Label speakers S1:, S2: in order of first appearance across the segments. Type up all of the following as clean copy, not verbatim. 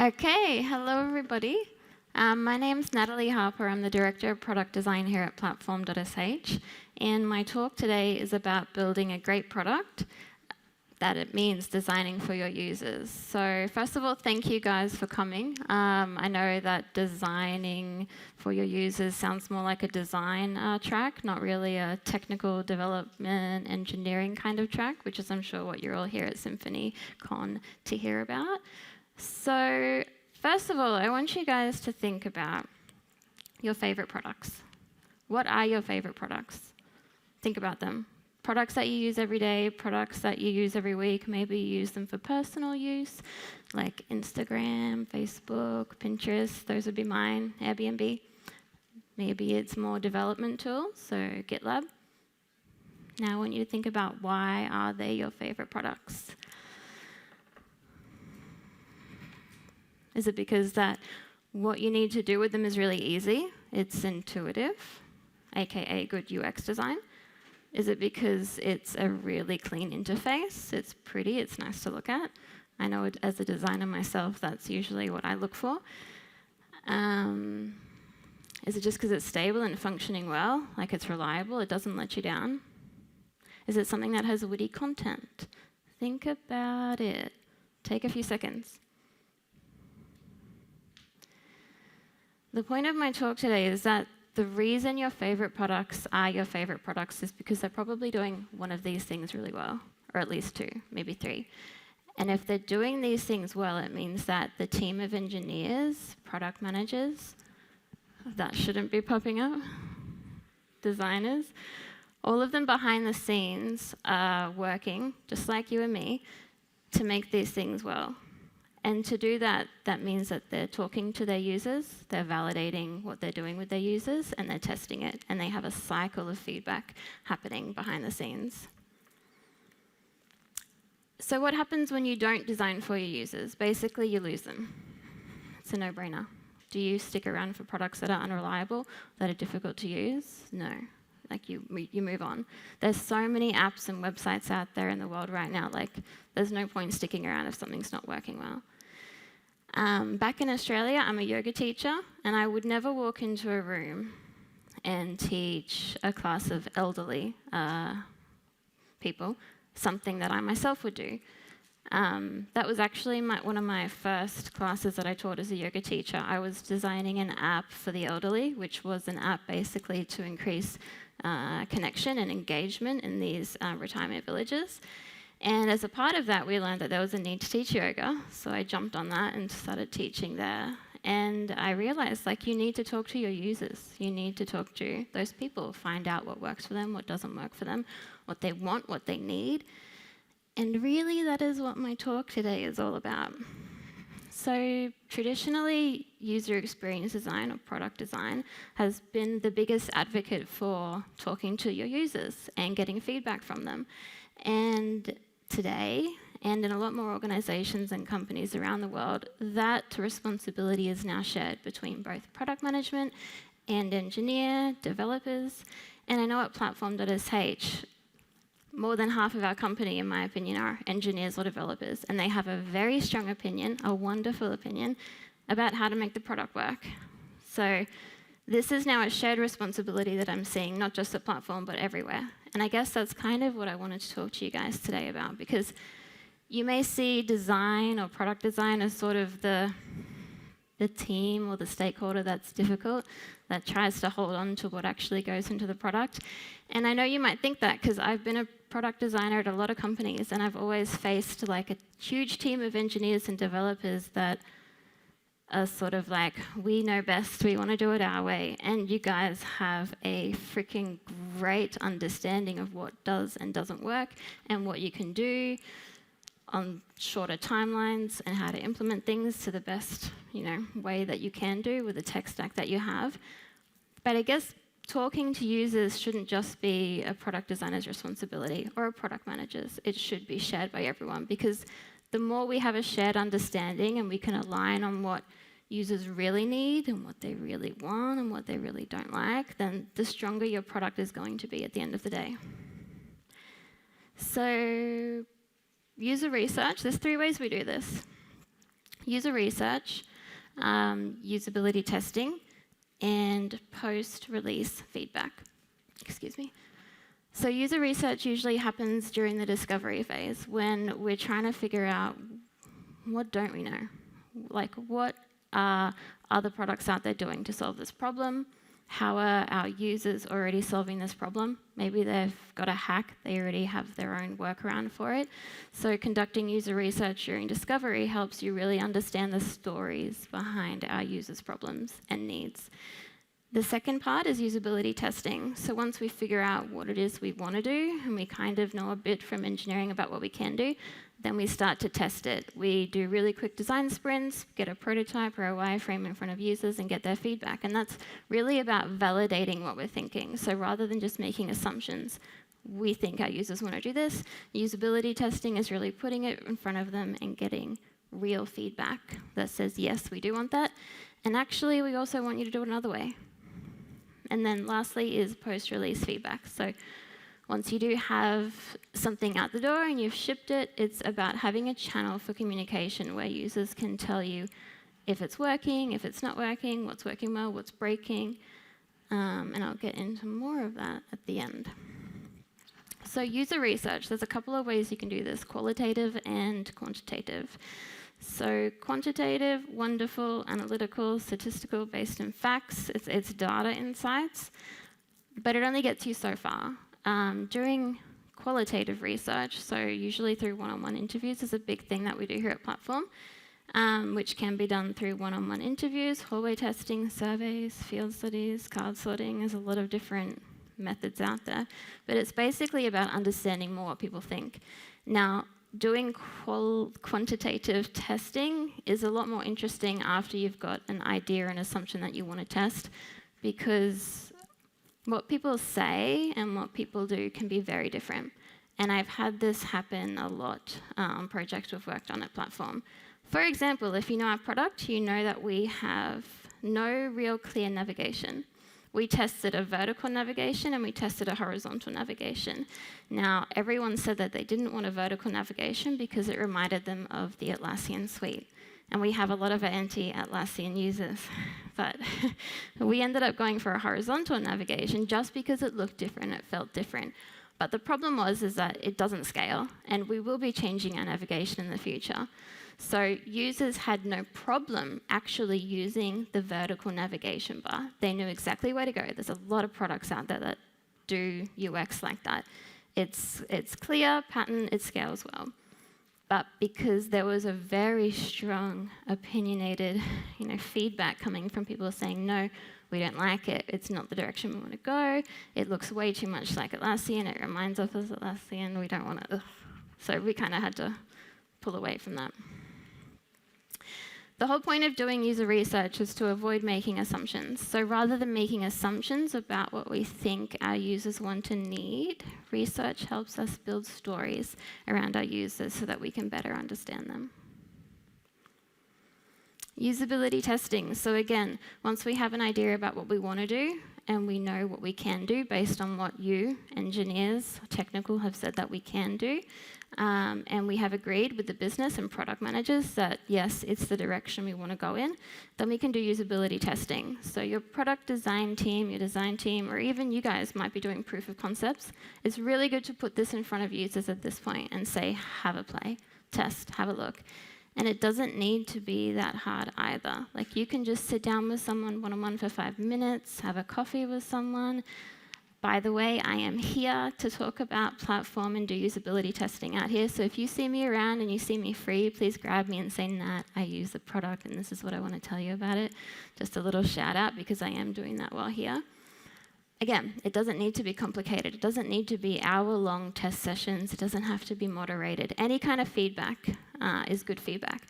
S1: Okay, hello everybody. My name's Natalie Harper. I'm the Director of Product Design here at Platform.sh. And my talk today is about building a great product that it means designing for your users. So first of all, thank you guys for coming. I know that designing for your users sounds more like a design track, not really a technical development engineering kind of track, which is I'm sure what you're all here at SymphonyCon to hear about. So first of all, I want you guys to think about your favorite products. What are your favorite products? Think about them. Products that you use every day, products that you use every week. Maybe you use them for personal use, like Instagram, Facebook, Pinterest. Those would be mine. Airbnb. Maybe it's more development tools, so GitLab. Now I want you to think about why are they your favorite products? Is it because that what you need to do with them is really easy? It's intuitive, aka good UX design? Is it because it's a really clean interface? It's pretty, it's nice to look at. I know as a designer myself, that's usually what I look for. Is it just because it's stable and functioning well, like it's reliable, it doesn't let you down? Is it something that has witty content? Think about it. Take a few seconds. The point of my talk today is that the reason your favorite products are your favorite products is because they're probably doing one of these things really well, or at least two, maybe three. And if they're doing these things well, it means that the team of engineers, product managers, that shouldn't be popping up, designers, all of them behind the scenes are working, just like you and me, to make these things well. And to do that, that means that they're talking to their users, they're validating what they're doing with their users, and they're testing it. And they have a cycle of feedback happening behind the scenes. So what happens when you don't design for your users? Basically, you lose them. It's a no-brainer. Do you stick around for products that are unreliable, that are difficult to use? No. Like you move on. There's so many apps and websites out there in the world right now, like there's no point sticking around if something's not working well. Back in Australia, I'm a yoga teacher, and I would never walk into a room and teach a class of elderly people something that I myself would do. That was actually one of my first classes that I taught as a yoga teacher. I was designing an app for the elderly, which was an app basically to increase connection and engagement in these retirement villages. And as a part of that, we learned that there was a need to teach yoga. So I jumped on that and started teaching there. And I realized, like, you need to talk to your users. You need to talk to those people, find out what works for them, what doesn't work for them, what they want, what they need. And really, that is what my talk today is all about. So traditionally, user experience design or product design has been the biggest advocate for talking to your users and getting feedback from them. And today, and in a lot more organizations and companies around the world, that responsibility is now shared between both product management and engineer, developers. And I know at Platform.sh, more than half of our company, in my opinion, are engineers or developers, and they have a very strong opinion, a wonderful opinion, about how to make the product work. So this is now a shared responsibility that I'm seeing, not just at Platform, but everywhere. And I guess that's kind of what I wanted to talk to you guys today about, because you may see design or product design as sort of the team or the stakeholder that's difficult, that tries to hold on to what actually goes into the product. And I know you might think that, because I've been a product designer at a lot of companies, and I've always faced like a huge team of engineers and developers that are sort of like, we know best, we want to do it our way. And you guys have a freaking great understanding of what does and doesn't work, and what you can do on shorter timelines, and how to implement things to the best, way that you can do with the tech stack that you have. But I guess talking to users shouldn't just be a product designer's responsibility or a product manager's. It should be shared by everyone, because the more we have a shared understanding and we can align on what users really need and what they really want and what they really don't like, then the stronger your product is going to be at the end of the day. So user research, there's 3 ways we do this. User research, usability testing, and post-release feedback. Excuse me. So user research usually happens during the discovery phase when we're trying to figure out what don't we know? Like, what are other products out there doing to solve this problem? How are our users already solving this problem? Maybe they've got a hack, they already have their own workaround for it. So conducting user research during discovery helps you really understand the stories behind our users' problems and needs. The second part is usability testing. So once we figure out what it is we want to do, and we kind of know a bit from engineering about what we can do, then we start to test it. We do really quick design sprints, get a prototype or a wireframe in front of users and get their feedback. And that's really about validating what we're thinking. So rather than just making assumptions, we think our users want to do this. Usability testing is really putting it in front of them and getting real feedback that says, yes, we do want that. And actually, we also want you to do it another way. And then lastly is post-release feedback. So once you do have something out the door and you've shipped it, it's about having a channel for communication where users can tell you if it's working, if it's not working, what's working well, what's breaking. And I'll get into more of that at the end. So user research, there's a couple of ways you can do this, qualitative and quantitative. So quantitative, wonderful, analytical, statistical, based in facts. It's data insights, but it only gets you so far. During qualitative research, so usually through one-on-one interviews is a big thing that we do here at Platform, which can be done through one-on-one interviews, hallway testing, surveys, field studies, card sorting. There's a lot of different methods out there, but it's basically about understanding more what people think. Now, doing quantitative testing is a lot more interesting after you've got an idea and assumption that you want to test, because what people say and what people do can be very different. And I've had this happen a lot on projects we've worked on at Platform. For example, if you know our product, you know that we have no real clear navigation. We tested a vertical navigation and we tested a horizontal navigation. Now, everyone said that they didn't want a vertical navigation because it reminded them of the Atlassian suite. And we have a lot of anti-Atlassian users. But we ended up going for a horizontal navigation just because it looked different, it felt different. But the problem is that it doesn't scale, and we will be changing our navigation in the future. So users had no problem actually using the vertical navigation bar. They knew exactly where to go. There's a lot of products out there that do UX like that. It's clear, pattern, it scales well. But because there was a very strong opinionated feedback coming from people saying, no, we don't like it, it's not the direction we want to go, it looks way too much like Atlassian, it reminds us of Atlassian, we don't want to, So we kind of had to pull away from that. The whole point of doing user research is to avoid making assumptions. So rather than making assumptions about what we think our users want and need, research helps us build stories around our users so that we can better understand them. Usability testing. So again, once we have an idea about what we want to do and we know what we can do based on what you, engineers, technical, have said that we can do, and we have agreed with the business and product managers that, yes, it's the direction we want to go in, then we can do usability testing. So your product design team, your design team, or even you guys might be doing proof of concepts. It's really good to put this in front of users at this point and say, have a play, test, have a look. And it doesn't need to be that hard either. Like, you can just sit down with someone one-on-one for 5 minutes, have a coffee with someone. By the way, I am here to talk about Platform and do usability testing out here. So if you see me around and you see me free, please grab me and say, Nat, I use the product and this is what I want to tell you about it. Just a little shout out because I am doing that while here. Again, it doesn't need to be complicated. It doesn't need to be hour-long test sessions. It doesn't have to be moderated. Any kind of feedback is good feedback.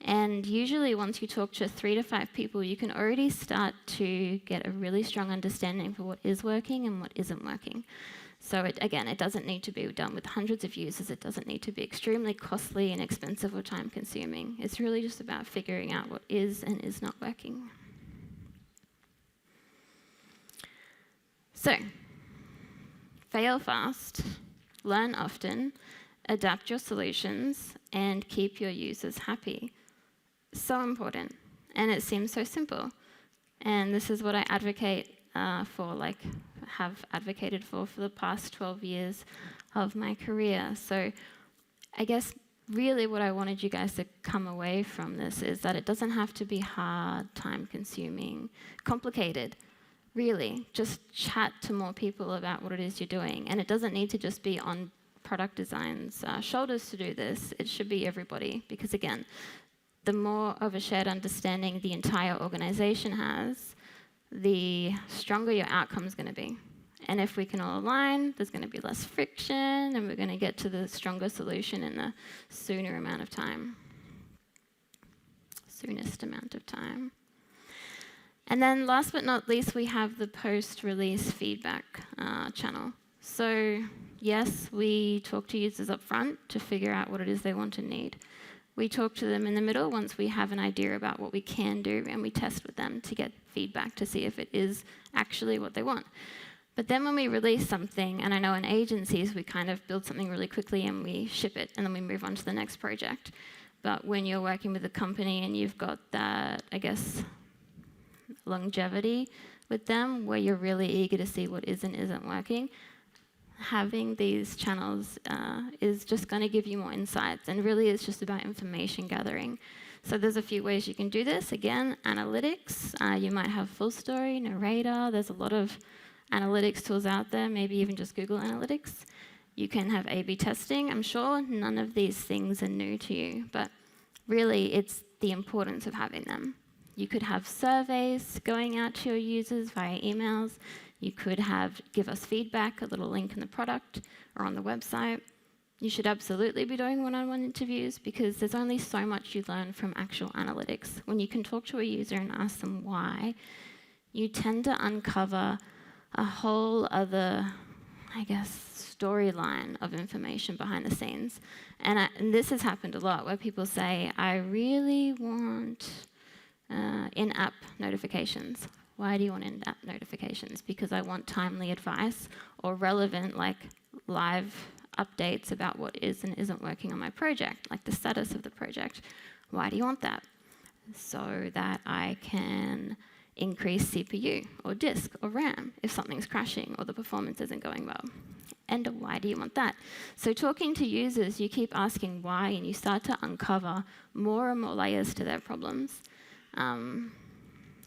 S1: And usually once you talk to 3 to 5 people, you can already start to get a really strong understanding for what is working and what isn't working. So again, it doesn't need to be done with hundreds of users. It doesn't need to be extremely costly and expensive or time-consuming. It's really just about figuring out what is and is not working. So, fail fast, learn often, adapt your solutions, and keep your users happy. so important, and it seems so simple. And this is what I advocate for, like have advocated for the past 12 years of my career. So I guess really what I wanted you guys to come away from this is that it doesn't have to be hard, time-consuming, complicated. Really, just chat to more people about what it is you're doing. And it doesn't need to just be on product design's shoulders to do this. It should be everybody, because again, the more of a shared understanding the entire organization has, the stronger your outcome is going to be. And if we can all align, there's going to be less friction, and we're going to get to the stronger solution in the soonest amount of time. And then last but not least, we have the post-release feedback channel. So yes, we talk to users up front to figure out what it is they want and need. We talk to them in the middle once we have an idea about what we can do, and we test with them to get feedback to see if it is actually what they want. But then when we release something, and I know in agencies we kind of build something really quickly and we ship it, and then we move on to the next project. But when you're working with a company and you've got that, I guess, longevity with them, where you're really eager to see what is and isn't working, having these channels is just going to give you more insights, and really it's just about information gathering. So there's a few ways you can do this. Again, analytics. You might have Full Story, Narrator. There's a lot of analytics tools out there, maybe even just Google Analytics. You can have A/B testing. I'm sure none of these things are new to you, but really it's the importance of having them. You could have surveys going out to your users via emails. You could have give us feedback, a little link in the product or on the website. You should absolutely be doing one-on-one interviews, because there's only so much you learn from actual analytics. When you can talk to a user and ask them why, you tend to uncover a whole other, I guess, storyline of information behind the scenes. And this has happened a lot, where people say, I really want in-app notifications. Why do you want in-app notifications? Because I want timely advice or relevant, like live updates about what is and isn't working on my project, like the status of the project. Why do you want that? So that I can increase CPU or disk or RAM if something's crashing or the performance isn't going well. And why do you want that? So talking to users, you keep asking why, and you start to uncover more and more layers to their problems.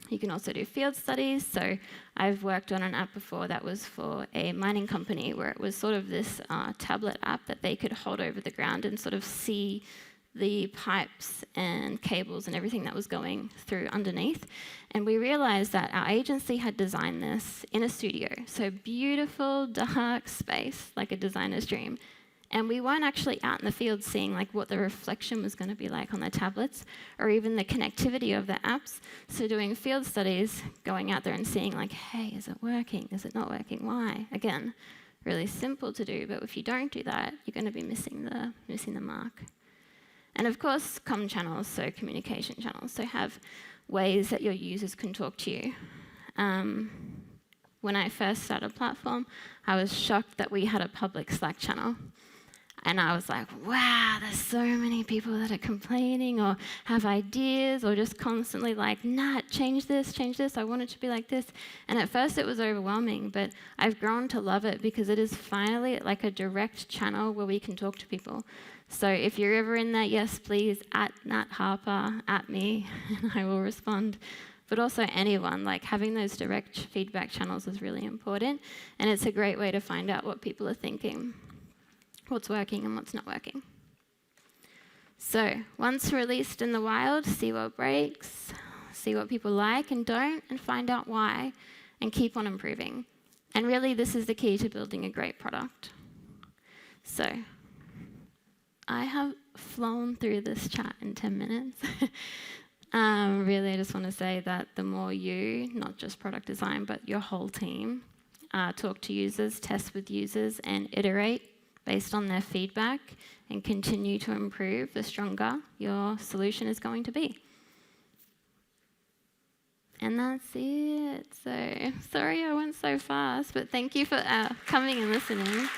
S1: You can also do field studies. So I've worked on an app before that was for a mining company, where it was sort of this tablet app that they could hold over the ground and sort of see the pipes and cables and everything that was going through underneath. And we realized that our agency had designed this in a studio. So beautiful, dark space, like a designer's dream. And we weren't actually out in the field seeing like what the reflection was going to be like on the tablets, or even the connectivity of the apps. So doing field studies, going out there and seeing like, hey, is it working? Is it not working? Why? Again, really simple to do, but if you don't do that, you're going to be missing the mark. And of course, comm channels, so communication channels. So have ways that your users can talk to you. When I first started Platform, I was shocked that we had a public Slack channel. And I was like, wow, there's so many people that are complaining or have ideas or just constantly like, Nat, change this, I want it to be like this. And at first it was overwhelming, but I've grown to love it, because it is finally like a direct channel where we can talk to people. So if you're ever in that, yes, please, at Nat Harper, at me, and I will respond. But also anyone, like having those direct feedback channels is really important. And it's a great way to find out what people are thinking, what's working and what's not working. So once released in the wild, see what breaks, see what people like and don't, and find out why, and keep on improving. And really, this is the key to building a great product. So I have flown through this chat in 10 minutes. Really, I just want to say that the more you, not just product design, but your whole team, talk to users, test with users, and iterate based on their feedback, and continue to improve, the stronger your solution is going to be. And that's it. So sorry I went so fast, but thank you for coming and listening.